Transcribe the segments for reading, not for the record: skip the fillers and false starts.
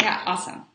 Yeah, awesome.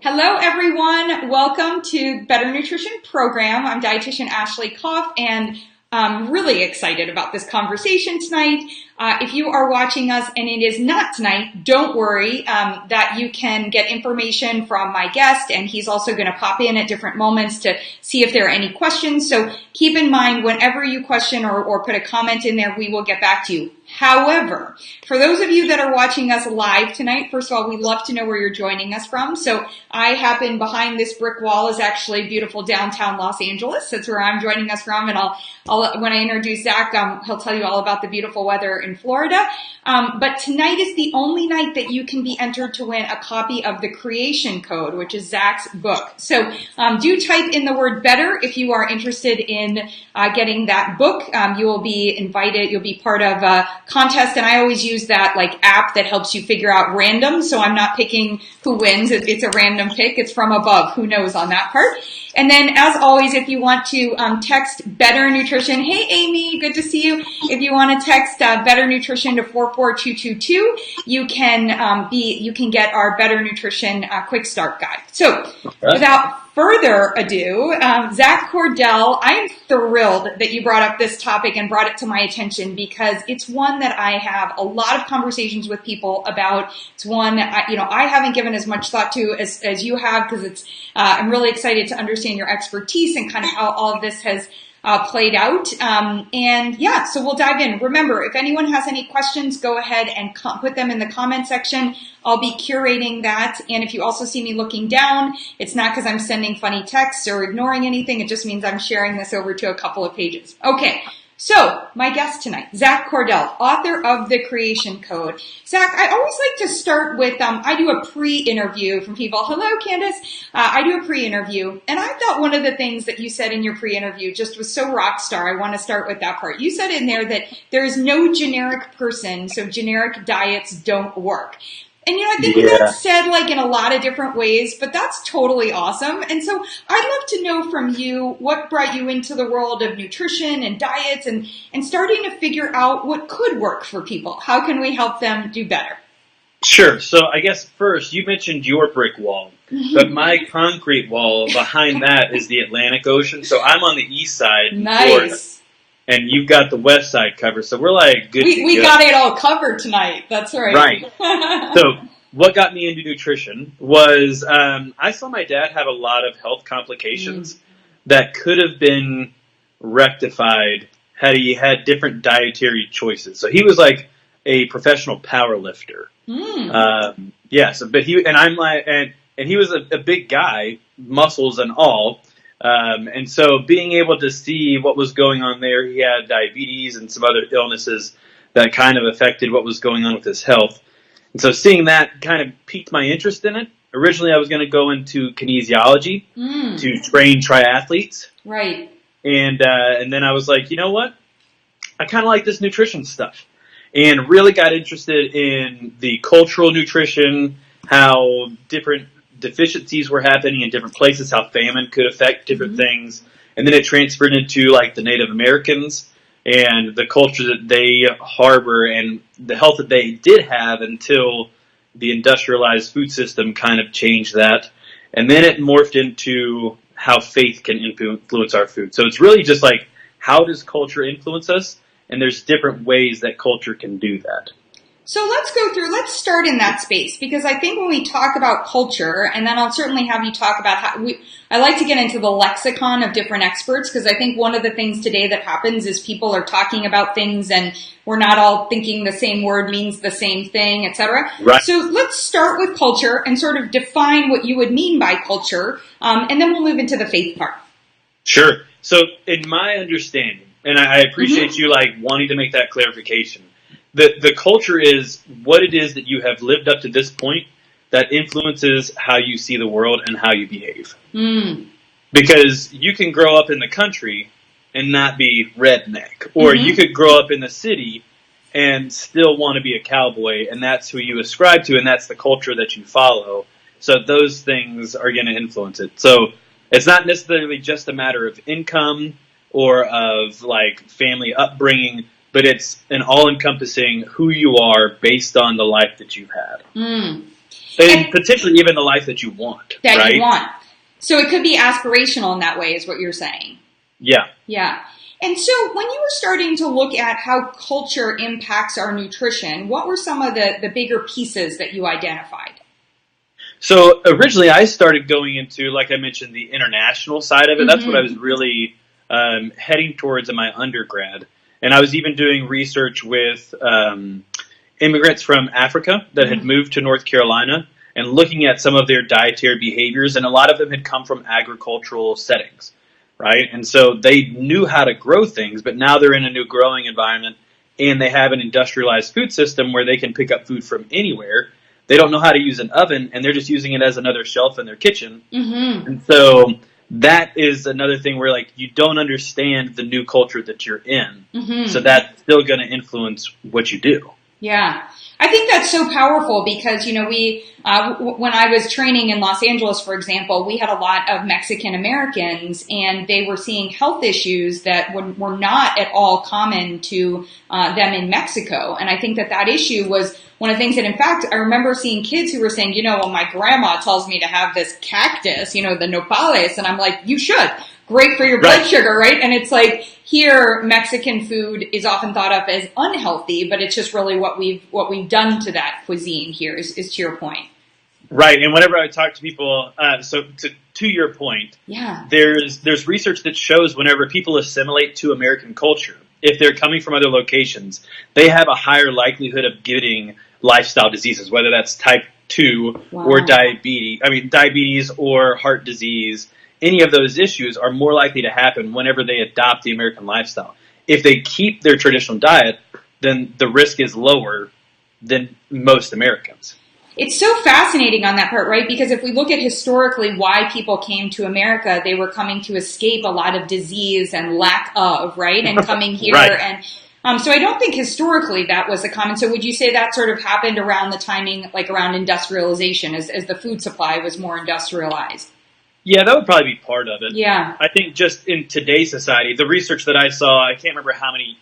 Hello, everyone. Welcome to Better Nutrition Program. I'm dietitian Ashley Koff, and I'm really excited about this conversation tonight. If you are watching us and it is not tonight, don't worry that you can get information from my guest, and he's also going to pop in at different moments to see if there are any questions. So keep in mind, whenever you question or put a comment in there, we will get back to you. However, for those of you that are watching us live tonight, first of all, we love to know where you're joining us from. So I happen behind this brick wall is actually beautiful downtown Los Angeles. That's where I'm joining us from. And I'll when I introduce Zach, he'll tell you all about the beautiful weather in Florida. But tonight is the only night that you can be entered to win a copy of the Creation Code, which is Zach's book. So do type in the word better if you are interested in getting that book. You will be invited. You'll be part of a contest, and I always use that like app that helps you figure out random. So I'm not picking who wins. It's a random pick. It's from above. Who knows on that part? And then, as always, if you want to text Better Nutrition, hey Amy, good to see you. If you want to text Better Nutrition to 44222, you can get our Better Nutrition QuickStart guide. So, without further ado, Zach Cordell, I am thrilled that you brought up this topic and brought it to my attention because it's one that I have a lot of conversations with people about. It's one I haven't given as much thought to as you have because I'm really excited to understand your expertise and kind of how all of this has played out. So we'll dive in. Remember, if anyone has any questions, go ahead and put them in the comment section. I'll be curating that. And if you also see me looking down, it's not because I'm sending funny texts or ignoring anything. It just means I'm sharing this over to a couple of pages. Okay. So, my guest tonight, Zach Cordell, author of The Creation Code. Zach, I always like to start with, I do a pre-interview from people. Hello, Candace. I do a pre-interview, and I thought one of the things that you said in your pre-interview just was so rock star. I want to start with that part. You said in there that there is no generic person, so generic diets don't work. And, I think that's said like in a lot of different ways, but that's totally awesome. And so I'd love to know from you what brought you into the world of nutrition and diets and starting to figure out what could work for people. How can we help them do better? Sure. So I guess first, you mentioned your brick wall, but my concrete wall behind that is the Atlantic Ocean. So I'm on the east side. Nice. Florida, and you've got the west side covered, so we're like good to go. We got it all covered tonight. That's right. Right. So what got me into nutrition was I saw my dad have a lot of health complications that could have been rectified had he had different dietary choices. So he was like a professional power lifter. But he was a big guy, muscles and all. And so being able to see what was going on there, he had diabetes and some other illnesses that kind of affected what was going on with his health. And so seeing that kind of piqued my interest in it. Originally, I was going to go into kinesiology to train triathletes. Right. And then I was like, you know what? I kind of like this nutrition stuff. And really got interested in the cultural nutrition, how different deficiencies were happening in different places, how famine could affect different things. And then it transferred into like the Native Americans and the culture that they harbor and the health that they did have until the industrialized food system kind of changed that. And then it morphed into how faith can influence our food. So it's really just like, how does culture influence us? And there's different ways that culture can do that. So let's start in that space, because I think when we talk about culture, and then I'll certainly have you talk about I like to get into the lexicon of different experts, because I think one of the things today that happens is people are talking about things and we're not all thinking the same word means the same thing, etc. Right. So let's start with culture and sort of define what you would mean by culture, and then we'll move into the faith part. Sure. So in my understanding, and I appreciate you like wanting to make that clarification, the culture is what it is that you have lived up to this point that influences how you see the world and how you behave. Because you can grow up in the country and not be redneck, or you could grow up in the city and still want to be a cowboy, and that's who you ascribe to, and that's the culture that you follow. So those things are going to influence it. So it's not necessarily just a matter of income or of like family upbringing, but it's an all-encompassing who you are based on the life that you've had. And potentially even the life that you want. That right? you want. So it could be aspirational in that way, is what you're saying. Yeah. Yeah. And so when you were starting to look at how culture impacts our nutrition, what were some of the bigger pieces that you identified? So originally I started going into, like I mentioned, the international side of it. That's what I was really heading towards in my undergrad. And I was even doing research with immigrants from Africa that had moved to North Carolina and looking at some of their dietary behaviors. And a lot of them had come from agricultural settings, right? And so they knew how to grow things, but now they're in a new growing environment and they have an industrialized food system where they can pick up food from anywhere. They don't know how to use an oven, and they're just using it as another shelf in their kitchen. And so that is another thing where, like, you don't understand the new culture that you're in. So that's still going to influence what you do. Yeah. I think that's so powerful because, you know, when I was training in Los Angeles, for example, we had a lot of Mexican Americans and they were seeing health issues that were not at all common to them in Mexico. And I think that issue was one of the things that, in fact, I remember seeing kids who were saying, you know, well, my grandma tells me to have this cactus, you know, the nopales. And I'm like, you should. Great for your blood sugar, right? And it's like here, Mexican food is often thought of as unhealthy, but it's just really what we've done to that cuisine here is to your point. Right. And whenever I talk to people, so to your point, there's research that shows whenever people assimilate to American culture, if they're coming from other locations, they have a higher likelihood of getting lifestyle diseases, whether that's type 2 or diabetes or heart disease. Any of those issues are more likely to happen whenever they adopt the American lifestyle. If they keep their traditional diet, then the risk is lower than most Americans. It's so fascinating on that part, right? Because if we look at historically why people came to America, they were coming to escape a lot of disease and lack of, right? And coming here. And so I don't think historically that was a common. So would you say that sort of happened around the timing, like around industrialization, as the food supply was more industrialized? Yeah, that would probably be part of it. Yeah. I think just in today's society, the research that I saw, I can't remember how many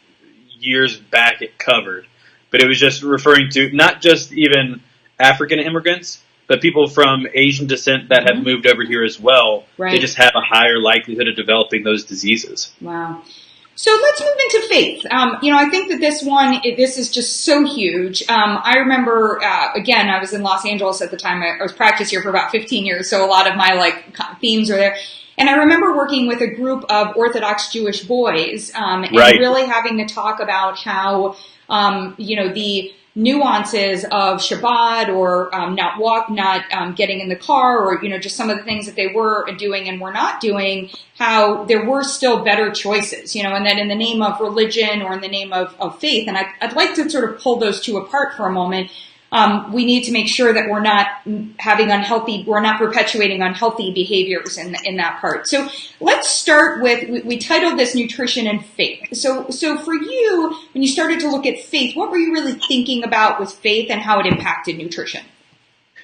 years back it covered, but it was just referring to not just even African immigrants, but people from Asian descent that have moved over here as well. They just have a higher likelihood of developing those diseases. Wow. So let's move into faith. You know, I think that this is just so huge. I remember, again, I was in Los Angeles at the time. I was practiced here for about 15 years, so a lot of my themes are there. And I remember working with a group of Orthodox Jewish boys, and really having to talk about how, you know, the nuances of Shabbat or not getting in the car, or, you know, just some of the things that they were doing and were not doing, how there were still better choices, you know, and that in the name of religion or in the name of faith. And I'd like to sort of pull those two apart for a moment. We need to make sure that we're not perpetuating unhealthy behaviors in that part. So let's start with, we titled this Nutrition and Faith. So for you, when you started to look at faith, what were you really thinking about with faith and how it impacted nutrition?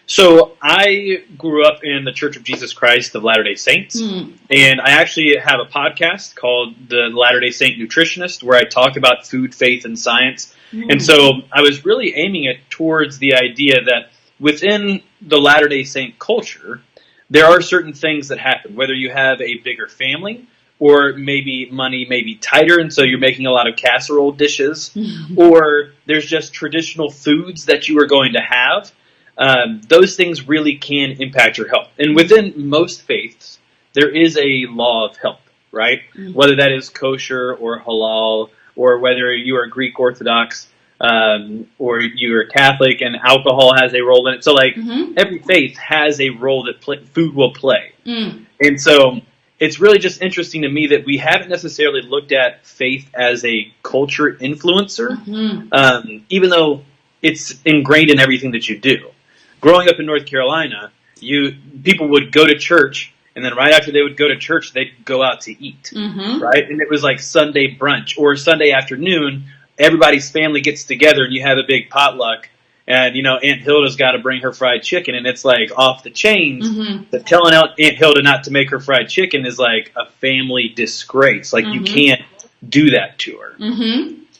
So I grew up in the Church of Jesus Christ of Latter-day Saints, and I actually have a podcast called The Latter-day Saint Nutritionist, where I talk about food, faith, and science. And so I was really aiming it towards the idea that within the Latter-day Saint culture, there are certain things that happen, whether you have a bigger family or maybe money may be tighter, and so you're making a lot of casserole dishes, or there's just traditional foods that you are going to have. Those things really can impact your health. And within most faiths, there is a law of health, right? Whether that is kosher or halal, or whether you are Greek Orthodox, or you're Catholic and alcohol has a role in it. So every faith has a role that food will play. And so it's really just interesting to me that we haven't necessarily looked at faith as a culture influencer, even though it's ingrained in everything that you do. Growing up in North Carolina, people would go to church, and then right after they would go to church, they'd go out to eat, right? And it was like Sunday brunch or Sunday afternoon. Everybody's family gets together, and you have a big potluck. And, you know, Aunt Hilda's got to bring her fried chicken, and it's like off the chains. But telling Aunt Hilda not to make her fried chicken is like a family disgrace. Like, you can't do that to her.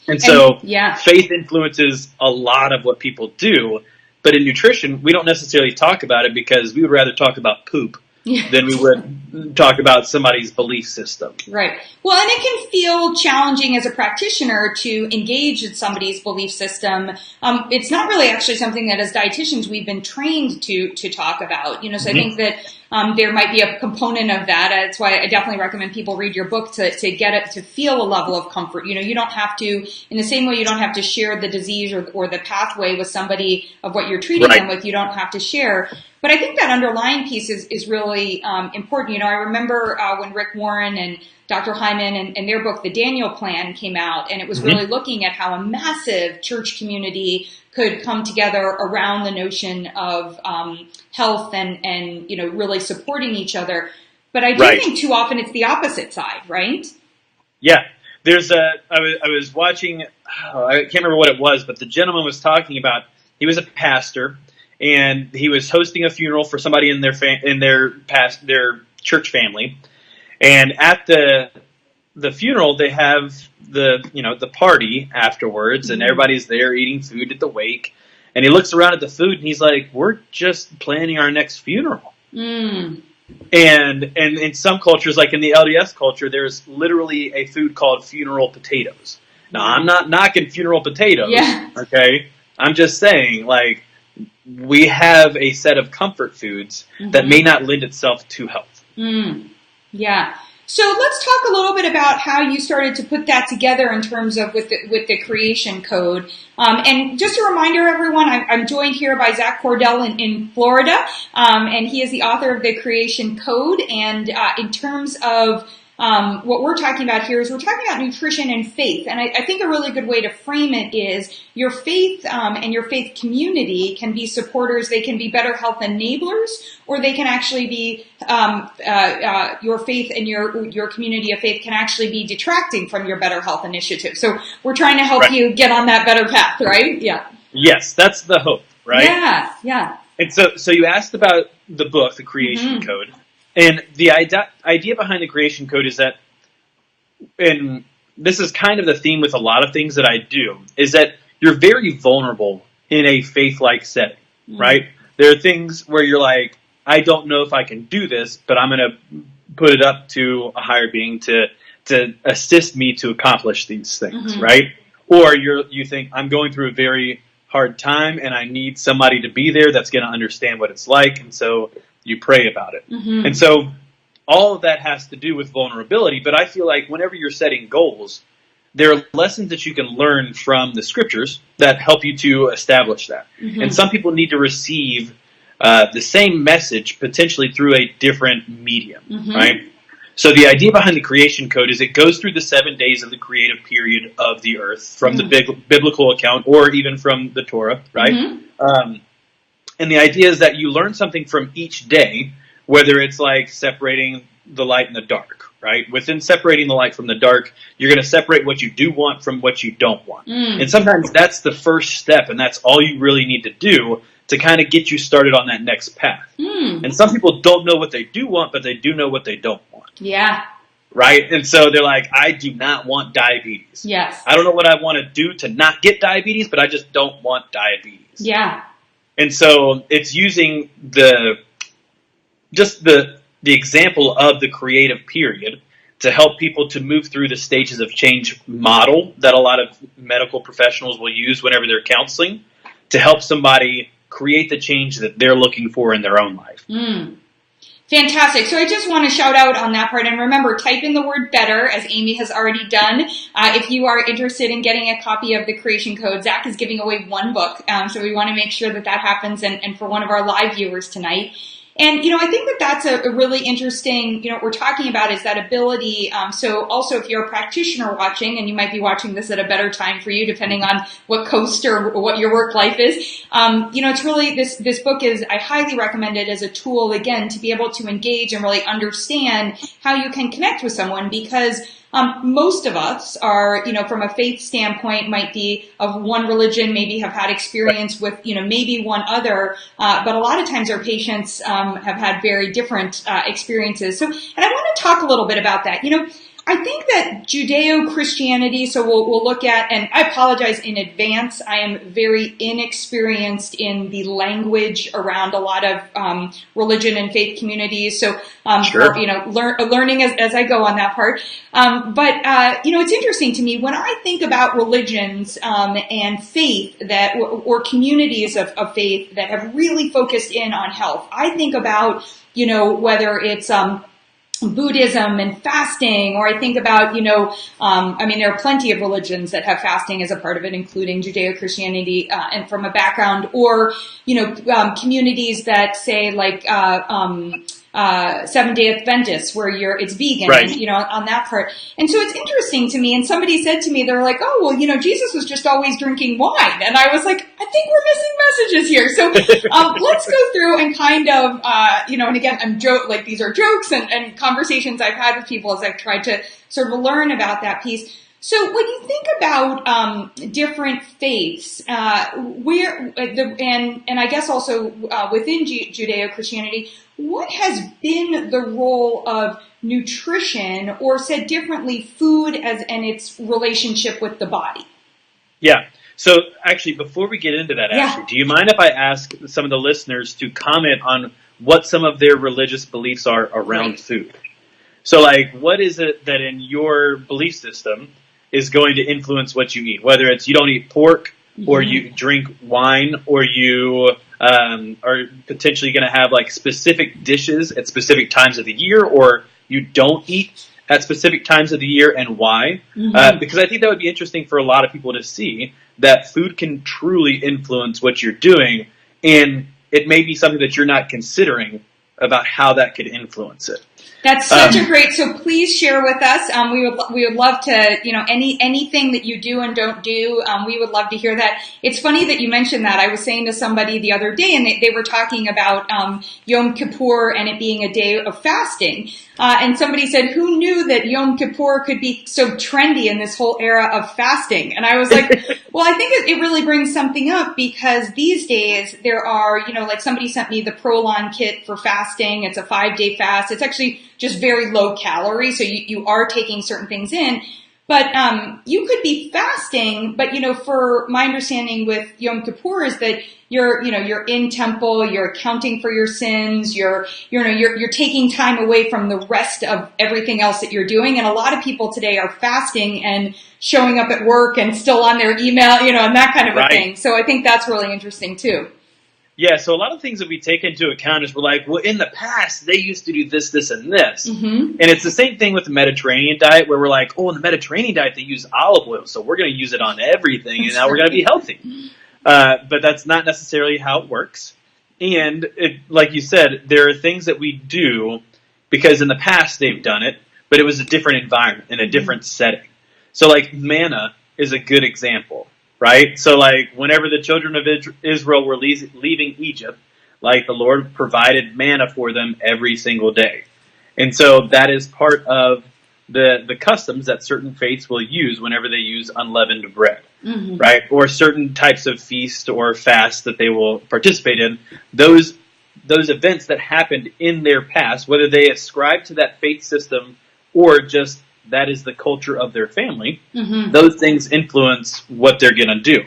And so faith influences a lot of what people do. But in nutrition, we don't necessarily talk about it because we would rather talk about poop than we would talk about somebody's belief system. Right. Well, and it can feel challenging as a practitioner to engage in somebody's belief system. It's not really actually something that as dietitians we've been trained to talk about. So I think that there might be a component of that. That's why I definitely recommend people read your book to get it, to feel a level of comfort. You don't have to, in the same way you don't have to share the disease or the pathway with somebody of what you're treating them with, you don't have to share. But I think that underlying piece is really important. I remember when Rick Warren and Dr. Hyman and their book, The Daniel Plan, came out, and it was really looking at how a massive church community could come together around the notion of health and really supporting each other. But I do think too often it's the opposite side, right? Yeah. I was watching, I can't remember what it was, but the gentleman was talking about, he was a pastor, and he was hosting a funeral for somebody in their church family. And at the funeral, they have the party afterwards, and everybody's there eating food at the wake. And he looks around at the food, and he's like, "We're just planning our next funeral." And in some cultures, like in the LDS culture, there's literally a food called funeral potatoes. Now, I'm not knocking funeral potatoes, okay? I'm just saying, like, we have a set of comfort foods that may not lend itself to health. Yeah. So let's talk a little bit about how you started to put that together in terms of with the creation code. And just a reminder, everyone, I'm joined here by Zach Cordell in Florida, and he is the author of the Creation Code. And in terms of what we're talking about here is we're talking about nutrition and faith. And I think a really good way to frame it is your faith and your faith community can be supporters. They can be better health enablers, or they can actually be your faith and your community of faith can actually be detracting from your better health initiative. So we're trying to help you get on that better path, right? Yeah. Yes, that's the hope, right? Yeah. And so you asked about the book, The Creation Code. And the idea behind the Creation Code is that, and this is kind of the theme with a lot of things that I do, is that you're very vulnerable in a faith-like setting, right? There are things where you're like, I don't know if I can do this, but I'm going to put it up to a higher being to assist me to accomplish these things, right? Or you think, I'm going through a very hard time and I need somebody to be there that's going to understand what it's like, and so you pray about it. And so all of that has to do with vulnerability, but I feel like whenever you're setting goals, there are lessons that you can learn from the scriptures that help you to establish that. And some people need to receive the same message potentially through a different medium, right? So the idea behind the Creation Code is it goes through the 7 days of the creative period of the earth from the biblical account or even from the Torah, right? And the idea is that you learn something from each day, whether it's like separating the light and the dark, right? Within separating the light from the dark, you're going to separate what you do want from what you don't want. And sometimes that's the first step, and that's all you really need to do to kind of get you started on that next path. And some people don't know what they do want, but they do know what they don't want. Yeah. Right? And so they're like, I do not want diabetes. Yes. I don't know what I want to do to not get diabetes, but I just don't want diabetes. Yeah. And so it's using the example of the creative period to help people to move through the stages of change model that a lot of medical professionals will use whenever they're counseling to help somebody create the change that they're looking for in their own life. Fantastic. So I just want to shout out on that part. And remember, type in the word better, as Amy has already done. If you are interested in getting a copy of the Creation Code, Zach is giving away one book. So we want to make sure that happens and for one of our live viewers tonight. And, I think that that's a really interesting, what we're talking about is that ability. So also if you're a practitioner watching, and you might be watching this at a better time for you, depending on what coast or what your work life is, it's really, this book is, I highly recommend it as a tool, again, to be able to engage and really understand how you can connect with someone, because most of us are, from a faith standpoint, might be of one religion, maybe have had experience with, maybe one other, but a lot of times our patients have had very different experiences. So, and I want to talk a little bit about that. I think that Judeo-Christianity, so we'll look at, and I apologize in advance, I am very inexperienced in the language around a lot of religion and faith communities, so Sure. learning as I go on that part. But it's interesting to me when I think about religions and faith or communities of faith that have really focused in on health. I think about whether it's Buddhism and fasting, or I think about, there are plenty of religions that have fasting as a part of it, including Judeo-Christianity, and from a background, or, communities that say like, Seventh-day Adventists, where it's vegan, right. and, on that part. And so it's interesting to me, and somebody said to me, they're like, oh, well, Jesus was just always drinking wine. And I was like, I think we're missing messages here. So, let's go through and kind of, and again, these are jokes and conversations I've had with people as I've tried to sort of learn about that piece. So when you think about different faiths, and I guess also within Judeo-Christianity, what has been the role of nutrition, or said differently, food and its relationship with the body? Yeah. So actually, before we get into that, Ashley, do you mind if I ask some of the listeners to comment on what some of their religious beliefs are around food? So like, what is it that in your belief system is going to influence what you eat? Whether it's you don't eat pork, or you drink wine, or you are potentially going to have like specific dishes at specific times of the year, or you don't eat at specific times of the year, and why? Because I think that would be interesting for a lot of people to see that food can truly influence what you're doing, and it may be something that you're not considering about how that could influence it. That's such a great, so please share with us. We would love to, anything that you do and don't do, we would love to hear that. It's funny that you mentioned that. I was saying to somebody the other day, and they were talking about Yom Kippur and it being a day of fasting. And somebody said, who knew that Yom Kippur could be so trendy in this whole era of fasting? And I was like, well, I think it really brings something up, because these days there are, like somebody sent me the Prolon kit for fasting. It's a 5-day fast. It's actually just very low calorie, so you are taking certain things in. But you could be fasting, but for my understanding with Yom Kippur is that you're in temple, you're accounting for your sins, you're taking time away from the rest of everything else that you're doing. And a lot of people today are fasting and showing up at work and still on their email, and that kind of a thing. So I think that's really interesting too. Yeah, so a lot of things that we take into account is we're like, well, in the past, they used to do this, this, and this. And it's the same thing with the Mediterranean diet, where we're like, oh, in the Mediterranean diet, they use olive oil, so we're going to use it on everything, and now we're going to be healthy. But that's not necessarily how it works. And like you said, there are things that we do because in the past they've done it, but it was a different environment, in a different setting. So like manna is a good example. Right? So like whenever the children of Israel were leaving Egypt, like the Lord provided manna for them every single day. And so that is part of the customs that certain faiths will use whenever they use unleavened bread, right? Or certain types of feast or fast that they will participate in. Those events that happened in their past, whether they ascribe to that faith system or just that is the culture of their family, those things influence what they're going to do.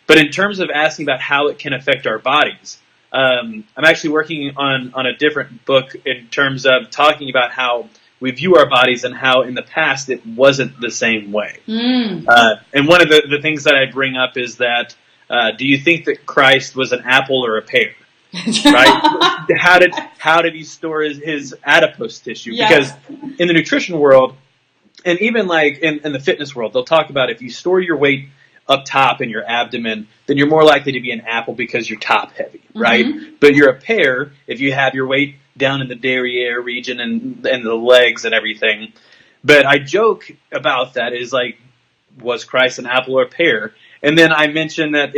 But in terms of asking about how it can affect our bodies, I'm actually working on a different book in terms of talking about how we view our bodies and how in the past it wasn't the same way. And one of the things that I bring up is that, do you think that Christ was an apple or a pear? Right? How did he store his adipose tissue? Because in the nutrition world, and even like in the fitness world, they'll talk about if you store your weight up top in your abdomen, then you're more likely to be an apple because you're top heavy, right? But you're a pear if you have your weight down in the derriere region and the legs and everything. But I joke about that is like, was Christ an apple or a pear? And then I mentioned that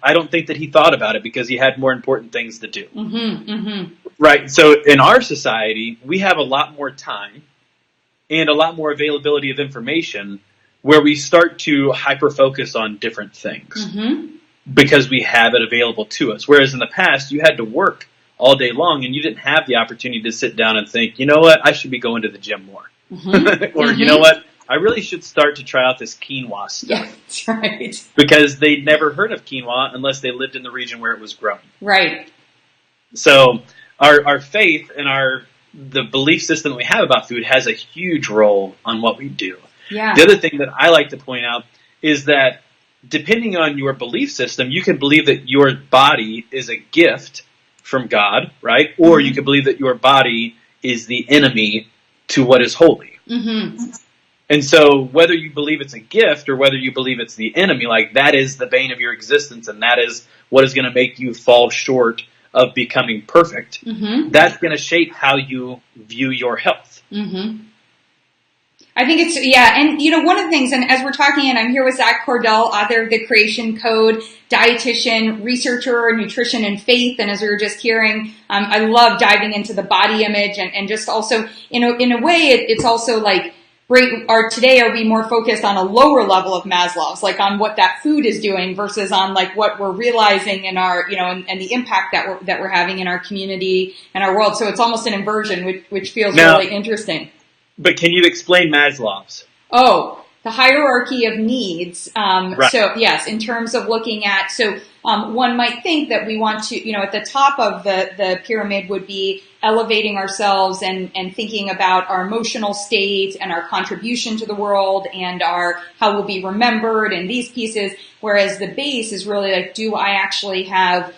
I don't think that he thought about it because he had more important things to do. Right? So in our society, we have a lot more time and a lot more availability of information where we start to hyper-focus on different things because we have it available to us. Whereas in the past, you had to work all day long and you didn't have the opportunity to sit down and think, you know what, I should be going to the gym more. Or, you know what? I really should start to try out this quinoa stuff. Yeah, that's right. Because they'd never heard of quinoa unless they lived in the region where it was grown. Right. So our faith and the belief system that we have about food has a huge role on what we do. Yeah. The other thing that I like to point out is that depending on your belief system, you can believe that your body is a gift from God, right? Or you can believe that your body is the enemy to what is holy. And so whether you believe it's a gift or whether you believe it's the enemy, like that is the bane of your existence and that is what is going to make you fall short of becoming perfect. That's going to shape how you view your health. I think it's, and you know, one of the things, and as we're talking, and I'm here with Zach Cordell, author of The Creation Code, dietitian, researcher, nutrition and faith, and as we were just hearing, I love diving into the body image and just also, in a way, it's also like, today are we more focused on a lower level of Maslow's, like on what that food is doing versus on like what we're realizing in our, you know, and the impact that we're having in our community and our world. So it's almost an inversion, which feels really interesting. But can you explain Maslow's? Oh, the hierarchy of needs. Right. So yes, in terms of looking at, one might think that we want to, you know, at the top of the pyramid would be elevating ourselves and thinking about our emotional state and our contribution to the world and how we'll be remembered and these pieces. Whereas the base is really like, do I actually have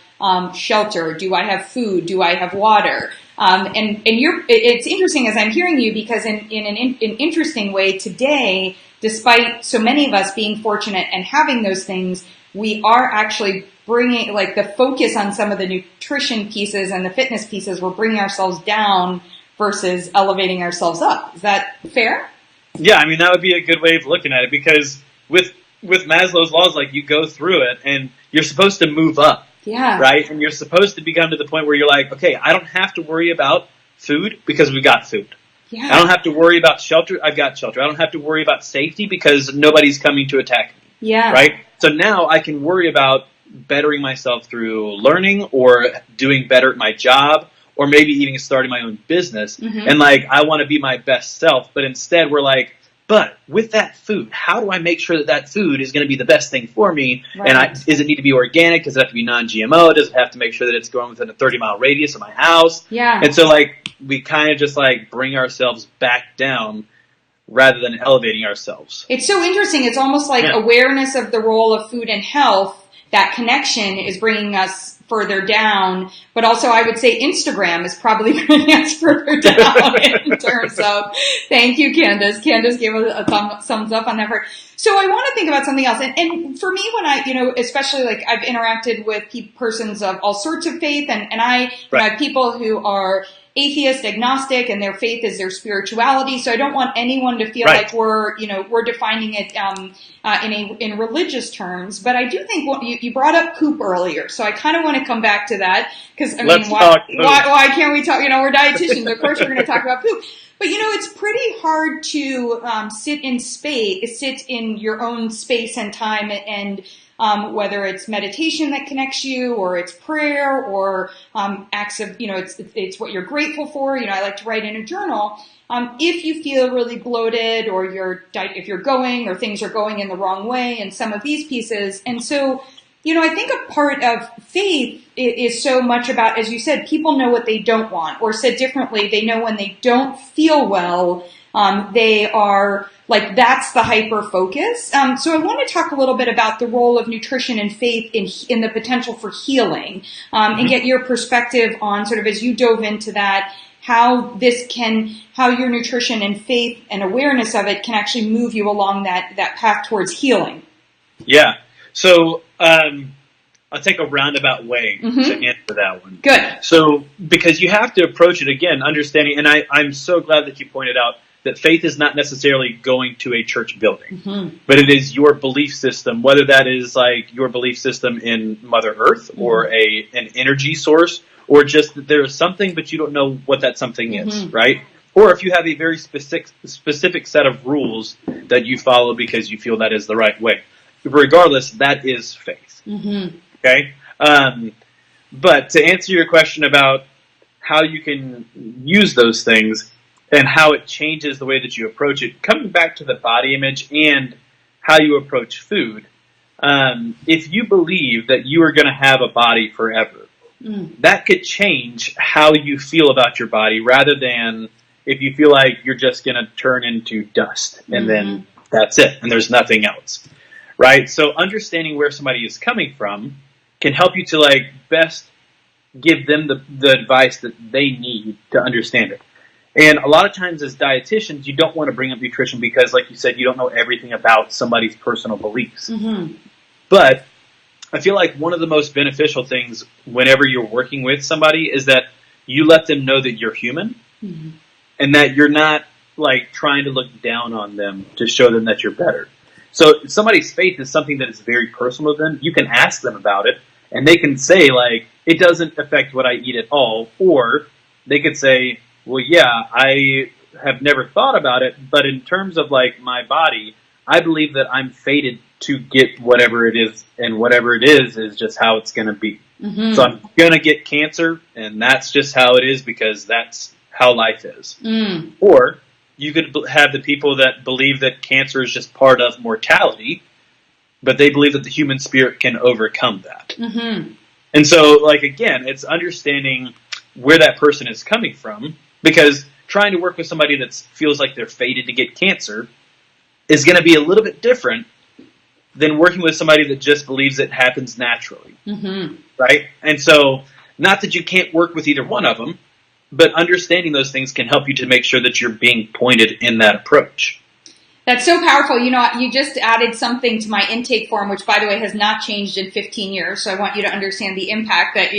shelter? Do I have food? Do I have water? It's interesting as I'm hearing you because in an interesting way today, despite so many of us being fortunate and having those things, we are actually bringing like the focus on some of the nutrition pieces and the fitness pieces. We're bringing ourselves down versus elevating ourselves up. Is that fair? Yeah, I mean, that would be a good way of looking at it because with Maslow's laws, like you go through it and you're supposed to move up. Yeah. Right? And you're supposed to become to the point where you're like, okay, I don't have to worry about food because we've got food. Yeah. I don't have to worry about shelter. I've got shelter. I don't have to worry about safety because nobody's coming to attack me. Yeah. Right? So now I can worry about bettering myself through learning or doing better at my job or maybe even starting my own business. And like, I want to be my best self. But instead we're like, but with that food, how do I make sure that food is going to be the best thing for me? Right. And does it need to be organic? Does it have to be non-GMO? Does it have to make sure that it's growing within a 30-mile radius of my house? Yeah. And so like we kind of just like bring ourselves back down rather than elevating ourselves. It's so interesting. It's almost like awareness of the role of food and health. That connection is bringing us further down, but also I would say Instagram is probably bringing us further down in terms of, thank you, Candace. Candace gave a thumbs up on that part. So I want to think about something else. And for me, when I, you know, especially like I've interacted with persons of all sorts of faith and I have people who are atheist, agnostic, and their faith is their spirituality. So I don't want anyone to feel like we're defining it in religious terms. But I do think you brought up poop earlier, so I kind of want to come back to that because I mean, why can't we talk? You know, we're dietitians, of course we're going to talk about poop. But you know, it's pretty hard to sit in your own space and time and. Whether it's meditation that connects you or it's prayer or acts of, you know, it's what you're grateful for. You know, I like to write in a journal. If you feel really bloated or if you're going or things are going in the wrong way and some of these pieces. And so, you know, I think a part of faith is so much about, as you said, people know what they don't want, or said differently, they know when they don't feel well, they are like, that's the hyper focus. So I want to talk a little bit about the role of nutrition and faith in the potential for healing, and get your perspective on sort of as you dove into that, how your nutrition and faith and awareness of it can actually move you along that path towards healing. Yeah. So, I'll take a roundabout way to answer that one. Good. So, because you have to approach it again, understanding, and I'm so glad that you pointed out that faith is not necessarily going to a church building, but it is your belief system, whether that is like your belief system in Mother Earth or an energy source, or just that there is something, but you don't know what that something is, right? Or if you have a very specific set of rules that you follow because you feel that is the right way. Regardless, that is faith. Okay? But to answer your question about how you can use those things, and how it changes the way that you approach it. Coming back to the body image and how you approach food, if you believe that you are going to have a body forever, that could change how you feel about your body, rather than if you feel like you're just going to turn into dust and then that's it and there's nothing else, right? So understanding where somebody is coming from can help you to like best give them the advice that they need to understand it. And a lot of times as dietitians, you don't want to bring up nutrition because, like you said, you don't know everything about somebody's personal beliefs. But I feel like one of the most beneficial things whenever you're working with somebody is that you let them know that you're human and that you're not like trying to look down on them to show them that you're better. So if somebody's faith is something that is very personal to them, you can ask them about it and they can say like, it doesn't affect what I eat at all. Or they could say, well, yeah, I have never thought about it, but in terms of like my body, I believe that I'm fated to get whatever it is, and whatever it is just how it's going to be. So I'm going to get cancer, and that's just how it is because that's how life is. Or you could have the people that believe that cancer is just part of mortality, but they believe that the human spirit can overcome that. And so, like, again, it's understanding where that person is coming from, because trying to work with somebody that feels like they're fated to get cancer is going to be a little bit different than working with somebody that just believes it happens naturally, right? And so, not that you can't work with either one of them, but understanding those things can help you to make sure that you're being pointed in that approach. That's so powerful. You know, you just added something to my intake form, which, by the way, has not changed in 15 years. So I want you to understand the impact that,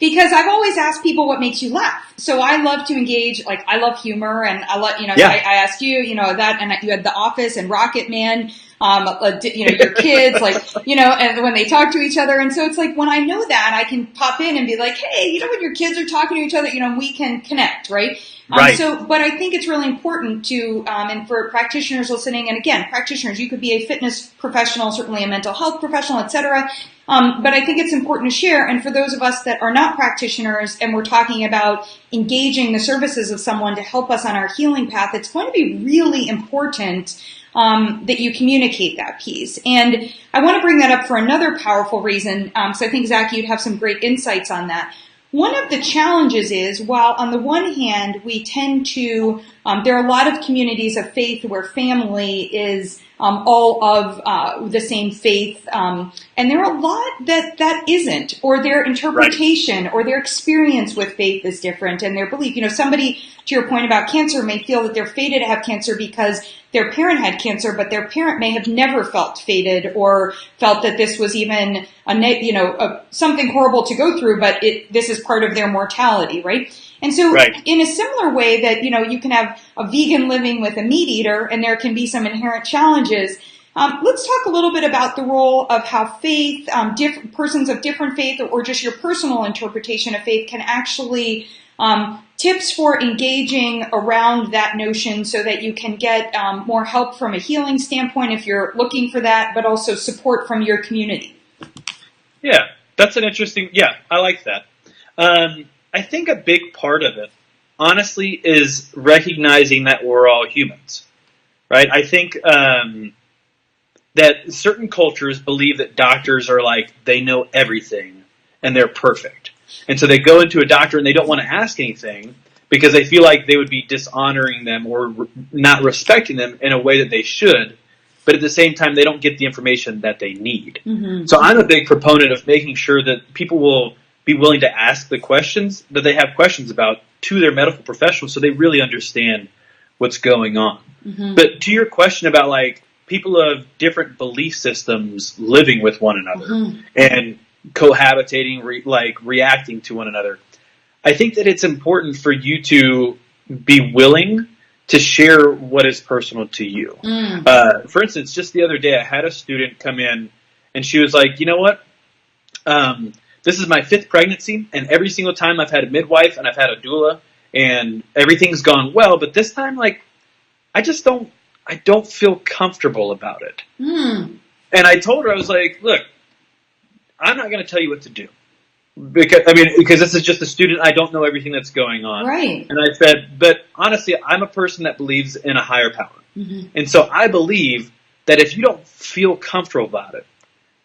because I've always asked people what makes you laugh. So I love to engage, like I love humor, and I love, I asked you, that, and you had The Office and Rocket Man, your kids, and when they talk to each other. And so it's like, when I know that, I can pop in and be like, hey, when your kids are talking to each other, we can connect, right? Right. But I think it's really important to, and for practitioners listening, and again, practitioners, you could be a fitness professional, certainly a mental health professional, et cetera. But I think it's important to share. And for those of us that are not practitioners and we're talking about engaging the services of someone to help us on our healing path, it's going to be really important that you communicate that piece. And I want to bring that up for another powerful reason. So I think, Zach, you'd have some great insights on that. One of the challenges is, while on the one hand, we tend to, there are a lot of communities of faith where family is all of the same faith, and there are a lot that isn't, or their interpretation or their experience with faith is different, and their belief. Somebody, to your point about cancer, may feel that they're fated to have cancer because their parent had cancer, but their parent may have never felt fated or felt that this was even something horrible to go through, but this is part of their mortality, right? And so in a similar way that, you can have a vegan living with a meat eater and there can be some inherent challenges. Let's talk a little bit about the role of how faith, persons of different faith, or just your personal interpretation of faith can actually, tips for engaging around that notion so that you can get more help from a healing standpoint if you're looking for that, but also support from your community. Yeah, that's an interesting, I like that. I think a big part of it, honestly, is recognizing that we're all humans, right? I think that certain cultures believe that doctors are like, they know everything and they're perfect. And so they go into a doctor and they don't want to ask anything because they feel like they would be dishonoring them or not respecting them in a way that they should. But at the same time, they don't get the information that they need. So I'm a big proponent of making sure that people will be willing to ask the questions that they have questions about to their medical professionals so they really understand what's going on. But to your question about like people of different belief systems living with one another and cohabitating, reacting to one another, I think that it's important for you to be willing to share what is personal to you. For instance, just the other day, I had a student come in and she was like, you know what? This is my 5th pregnancy, and every single time I've had a midwife and I've had a doula, and everything's gone well, but this time, I don't feel comfortable about it. And I told her, I was like, look, I'm not going to tell you what to do. Because this is just a student, I don't know everything that's going on. Right. And I said, but honestly, I'm a person that believes in a higher power. Mm-hmm. And so I believe that if you don't feel comfortable about it,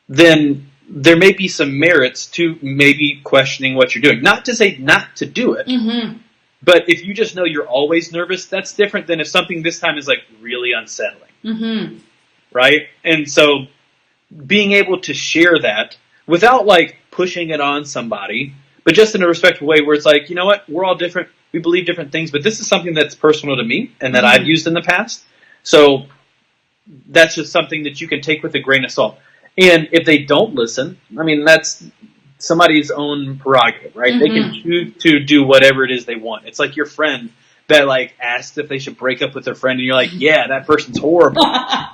then there may be some merits to maybe questioning what you're doing. Not to say not to do it, Mm-hmm. but if you just know you're always nervous, that's different than if something this time is like really unsettling. Mm-hmm. Right? And so being able to share that without like pushing it on somebody, but just in a respectful way where it's like, you know what, we're all different, we believe different things, but this is something that's personal to me and that I've used in the past. So that's just something that you can take with a grain of salt. And if they don't listen, I mean, that's somebody's own prerogative, right? Mm-hmm. They can choose to do whatever it is they want. It's like your friend that like asks if they should break up with their friend, and you're like, yeah, that person's horrible.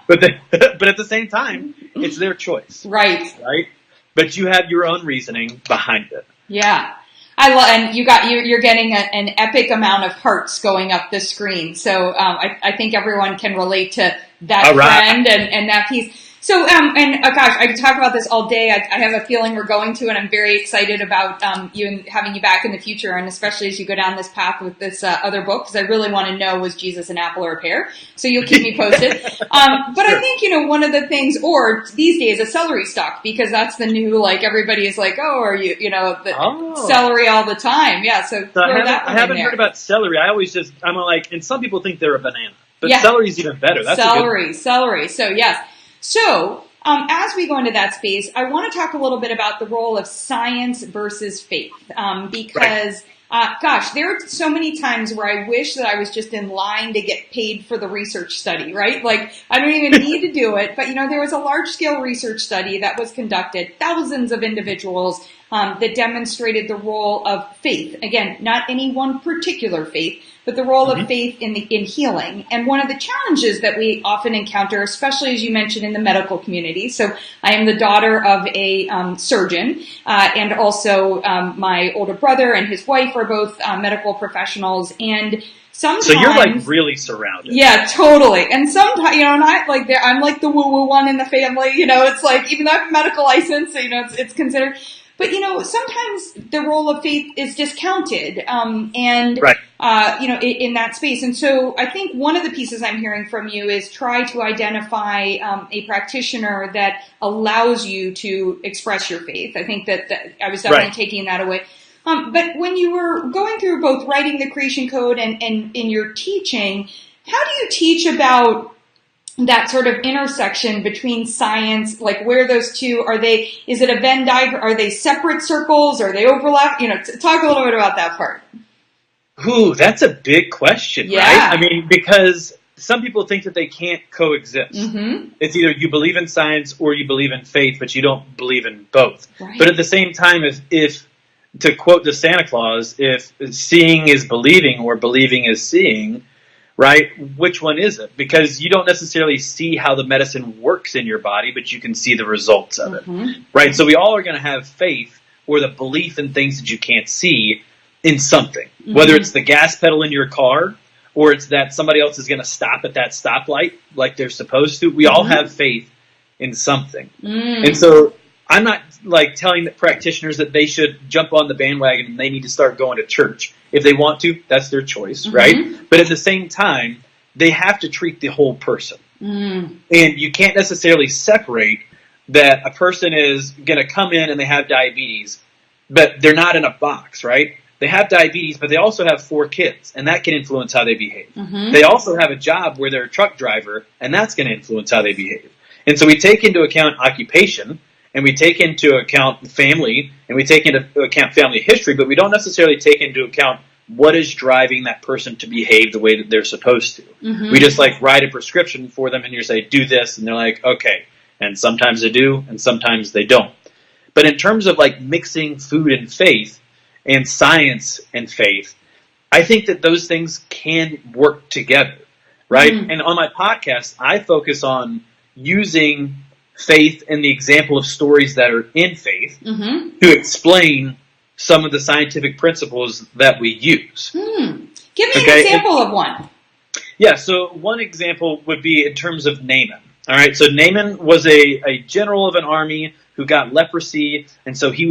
but at the same time, it's their choice. Right. Right? But you have your own reasoning behind it. Yeah. And you're getting an epic amount of hearts going up the screen. So, I think everyone can relate to that friend and that piece. So, gosh, I could talk about this all day. I have a feeling we're going to, and I'm very excited about you and having you back in the future, and especially as you go down this path with this other book, because I really want to know, was Jesus an apple or a pear? So you'll keep me posted. But sure. I think, one of the things, or these days, a celery stalk, because that's the new, like, everybody is like, oh, are you, celery all the time. Yeah, so I haven't heard about celery. I'm like, and some people think they're a banana. But celery's even better. That's celery. So, yes. So, as we go into that space, I want to talk a little bit about the role of science versus faith, because, there are so many times where I wish that I was just in line to get paid for the research study, right? Like, I don't even need to do it, but, there was a large-scale research study that was conducted, thousands of individuals that demonstrated the role of faith. Again, not any one particular faith, but the role of faith in healing. And one of the challenges that we often encounter, especially as you mentioned in the medical community. So I am the daughter of a surgeon, and also my older brother and his wife are both medical professionals. And sometimes, so you're like really surrounded. Yeah, totally. And sometimes, and I'm like the woo-woo one in the family. It's like, even though I have a medical license, so, it's considered. But, sometimes the role of faith is discounted, in that space. And so I think one of the pieces I'm hearing from you is try to identify a practitioner that allows you to express your faith. I think that I was definitely taking that away. But when you were going through both writing the creation code and in your teaching, how do you teach about that sort of intersection between science, like where those two, is it a Venn diagram, are they separate circles, are they overlap? Talk a little bit about that part. Ooh, that's a big question, right? I mean, because some people think that they can't coexist. Mm-hmm. It's either you believe in science or you believe in faith, but you don't believe in both. Right. But at the same time, if to quote the Santa Claus, if seeing is believing or believing is seeing, right? Which one is it? Because you don't necessarily see how the medicine works in your body, but you can see the results of it, right? So we all are going to have faith or the belief in things that you can't see in something, whether it's the gas pedal in your car or it's that somebody else is going to stop at that stoplight like they're supposed to. We all have faith in something. And so I'm not like telling the practitioners that they should jump on the bandwagon and they need to start going to church. If they want to, that's their choice, right? But at the same time, they have to treat the whole person. And you can't necessarily separate that a person is going to come in and they have diabetes, but they're not in a box, right? They have diabetes, but they also have 4 kids, and that can influence how they behave. They also have a job where they're a truck driver, and that's going to influence how they behave. And so we take into account occupation, and we take into account family, and we take into account family history, but we don't necessarily take into account what is driving that person to behave the way that they're supposed to. We just like write a prescription for them, and you say, do this, and they're like, okay. And sometimes they do, and sometimes they don't. But in terms of like mixing food and faith, and science and faith, I think that those things can work together, right? And on my podcast, I focus on using faith and the example of stories that are in faith to explain some of the scientific principles that we use. Give me an example of one. Yeah, so one example would be in terms of Naaman. All right, so Naaman was a general of an army who got leprosy, and so he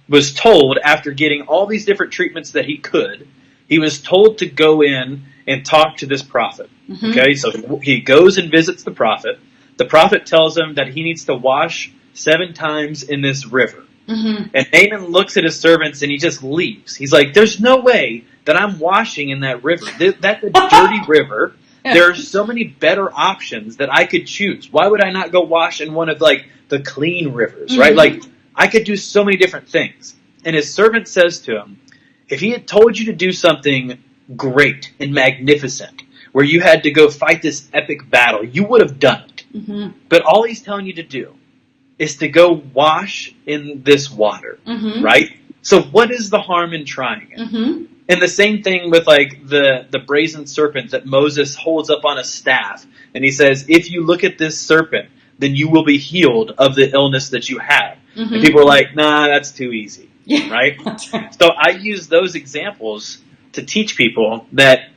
was told, after getting all these different treatments that he was told to go in and talk to this prophet. Mm-hmm. Okay, so he goes and visits the prophet. The prophet tells him that he needs to wash 7 times in this river. Mm-hmm. And Naaman looks at his servants and he just leaves. He's like, there's no way that I'm washing in that river. That's a dirty river. There are so many better options that I could choose. Why would I not go wash in one of like the clean rivers, mm-hmm. right? Like I could do so many different things. And his servant says to him, if he had told you to do something great and magnificent, where you had to go fight this epic battle, you would have done it. Mm-hmm. But all he's telling you to do is to go wash in this water, mm-hmm. right? So what is the harm in trying it? Mm-hmm. And the same thing with like the brazen serpent that Moses holds up on a staff. And he says, if you look at this serpent, then you will be healed of the illness that you have. Mm-hmm. And people are like, nah, that's too easy, yeah, right? That's right? So I use those examples to teach people that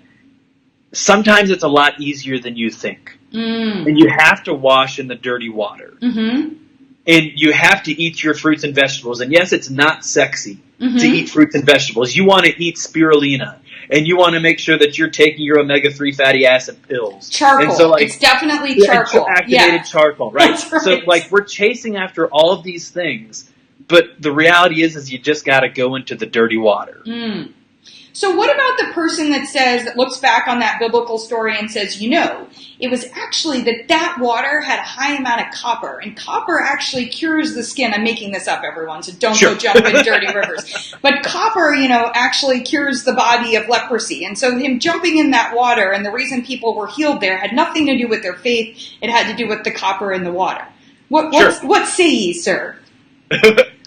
sometimes it's a lot easier than you think. Mm. And you have to wash in the dirty water. Mm-hmm. And you have to eat your fruits and vegetables. And yes, it's not sexy mm-hmm. to eat fruits and vegetables. You want to eat spirulina. And you want to make sure that you're taking your omega-3 fatty acid pills. Charcoal. And so, like, it's definitely charcoal. Activated charcoal, right? Right? So, like, we're chasing after all of these things. But the reality is you just got to go into the dirty water. Mm. So what about the person that looks back on that biblical story and says, it was actually that water had a high amount of copper, and copper actually cures the skin. I'm making this up, everyone, so don't go jump in dirty rivers. But copper, actually cures the body of leprosy. And so him jumping in that water, and the reason people were healed there had nothing to do with their faith. It had to do with the copper in the water. What say ye, sir?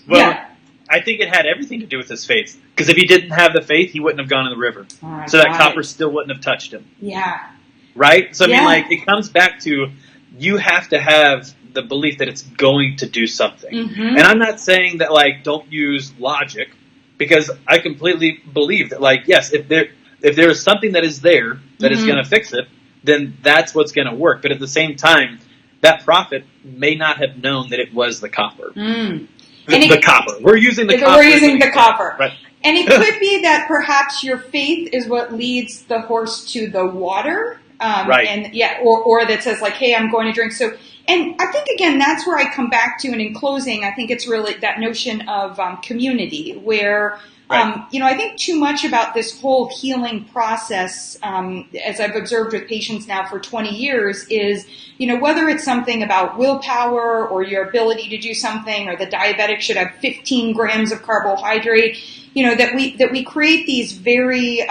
Yeah. I think it had everything to do with his faith. Because if he didn't have the faith, he wouldn't have gone in the river. So that copper still wouldn't have touched him. Yeah. Right? So, I mean, it comes back to you have to have the belief that it's going to do something. Mm-hmm. And I'm not saying that, don't use logic. Because I completely believe that, yes, if there is something that is there that mm-hmm. is going to fix it, then that's what's going to work. But at the same time, that prophet may not have known that it was the copper. Mm. The copper. We're using the copper. We're using the copper. Right. And it could be that perhaps your faith is what leads the horse to the water. Right. And or that says hey, I'm going to drink. So, and I think again, that's where I come back to. And in closing, I think it's really that notion of community where, right. I think too much about this whole healing process, as I've observed with patients now for 20 years is, whether it's something about willpower or your ability to do something, or the diabetic should have 15 grams of carbohydrate, that we create these very,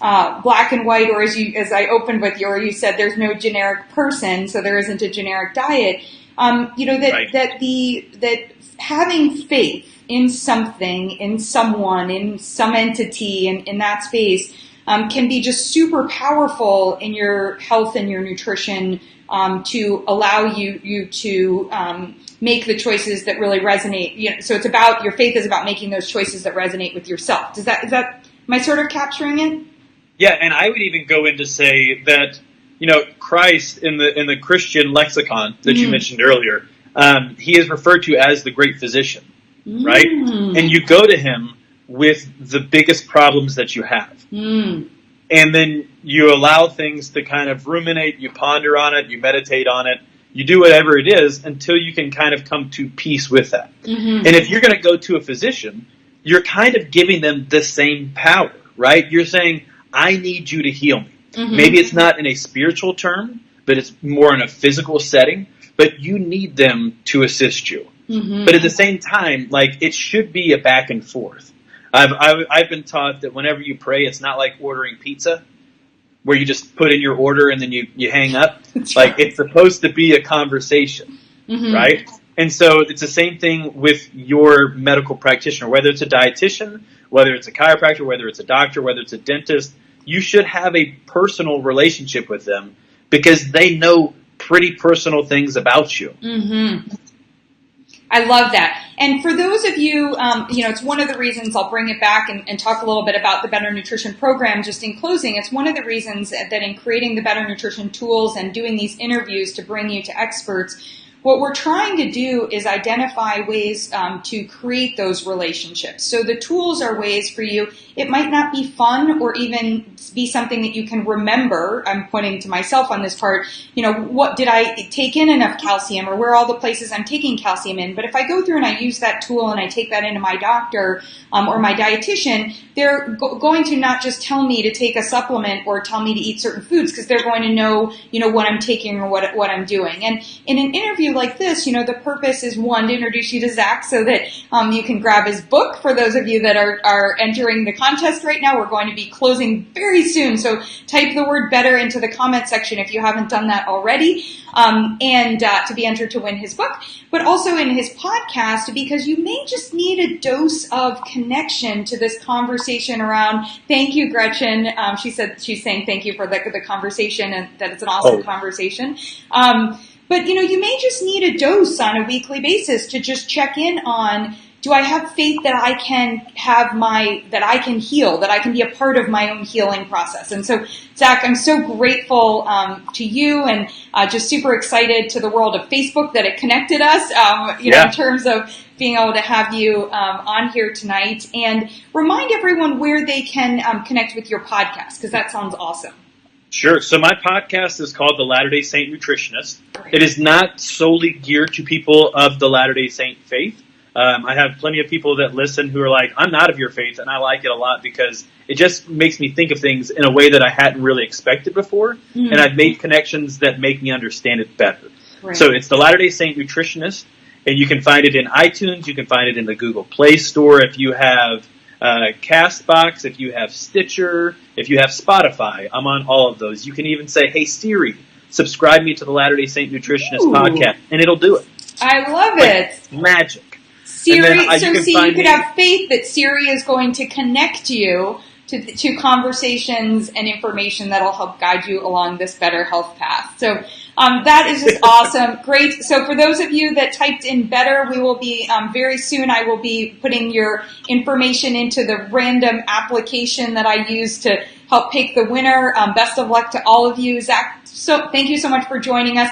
black and white, or as I opened with you, or you said there's no generic person, so there isn't a generic diet, right. that having faith in something, in someone, in some entity, in that space, can be just super powerful in your health and your nutrition, to allow you to make the choices that really resonate. So it's about, your faith is about making those choices that resonate with yourself. Is that am I sort of capturing it? Yeah, and I would even go in to say that, Christ in the Christian lexicon that mm-hmm. you mentioned earlier, he is referred to as the great physician. Right? And you go to him with the biggest problems that you have. Mm. And then you allow things to kind of ruminate, you ponder on it, you meditate on it, you do whatever it is until you can kind of come to peace with that. Mm-hmm. And if you're going to go to a physician, you're kind of giving them the same power, right? You're saying, I need you to heal me. Mm-hmm. Maybe it's not in a spiritual term, but it's more in a physical setting, but you need them to assist you. Mm-hmm. But at the same time, it should be a back and forth. I've been taught that whenever you pray, it's not like ordering pizza, where you just put in your order and then you hang up. It's supposed to be a conversation, mm-hmm. right? And so it's the same thing with your medical practitioner, whether it's a dietitian, whether it's a chiropractor, whether it's a doctor, whether it's a dentist. You should have a personal relationship with them because they know pretty personal things about you. Mm-hmm. I love that. And for those of you, it's one of the reasons I'll bring it back and talk a little bit about the Better Nutrition program just in closing. It's one of the reasons that in creating the Better Nutrition tools and doing these interviews to bring you to experts, what we're trying to do is identify ways to create those relationships. So the tools are ways for you. It might not be fun or even be something that you can remember. I'm pointing to myself on this part. What did I take in enough calcium, or where are all the places I'm taking calcium in? But if I go through and I use that tool and I take that into my doctor or my dietitian, they're going to not just tell me to take a supplement or tell me to eat certain foods, because they're going to know, what I'm taking or what I'm doing. And in an interview like this, the purpose is, one, to introduce you to Zach so that you can grab his book. For those of you that are entering the contest right now, we're going to be closing very soon. So type the word better into the comment section if you haven't done that already, and to be entered to win his book, but also in his podcast, because you may just need a dose of connection to this conversation around, thank you, Gretchen. She said she's saying thank you for the conversation and that it's an awesome conversation. But you may just need a dose on a weekly basis to just check in on, do I have faith that I can that I can heal, that I can be a part of my own healing process? And so, Zach, I'm so grateful to you, and just super excited to the world of Facebook that it connected us, in terms of being able to have you on here tonight. And remind everyone where they can connect with your podcast, because that sounds awesome. Sure. So my podcast is called The Latter-day Saint Nutritionist. Great. It is not solely geared to people of the Latter-day Saint faith. I have plenty of people that listen who are like, I'm not of your faith, and I like it a lot because it just makes me think of things in a way that I hadn't really expected before, and I've made connections that make me understand it better. Right. So it's The Latter-day Saint Nutritionist, and you can find it in iTunes, you can find it in the Google Play Store. If you have Castbox, if you have Stitcher, if you have Spotify, I'm on all of those. You can even say, hey Siri, subscribe me to the Latter-day Saint Nutritionist podcast, and it'll do it. I love it. Magic. Siri, you could have faith that Siri is going to connect you to conversations and information that'll help guide you along this better health path. So that is just awesome. Great. So for those of you that typed in better, we will be very soon, I will be putting your information into the random application that I use to help pick the winner. Best of luck to all of you. Zach, so thank you so much for joining us.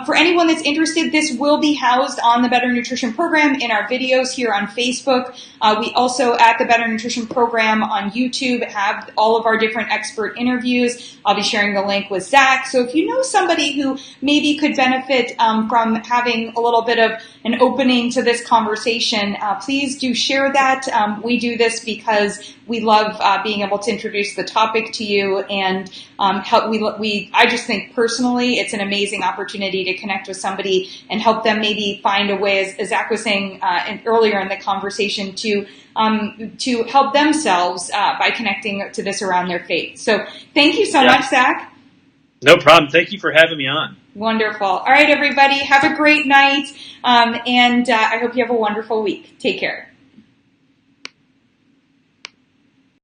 For anyone that's interested, this will be housed on the Better Nutrition Program in our videos here on Facebook. We also, at the Better Nutrition Program on YouTube, have all of our different expert interviews. I'll be sharing the link with Zach. So if you know somebody who maybe could benefit from having a little bit of an opening to this conversation, please do share that. We do this because we love being able to introduce the topic to you and help. I just think personally it's an amazing opportunity to connect with somebody and help them maybe find a way, as Zach was saying earlier in the conversation, to help themselves by connecting to this around their faith. So thank you so much, Zach. No problem. Thank you for having me on. Wonderful. All right, everybody, have a great night, and I hope you have a wonderful week. Take care.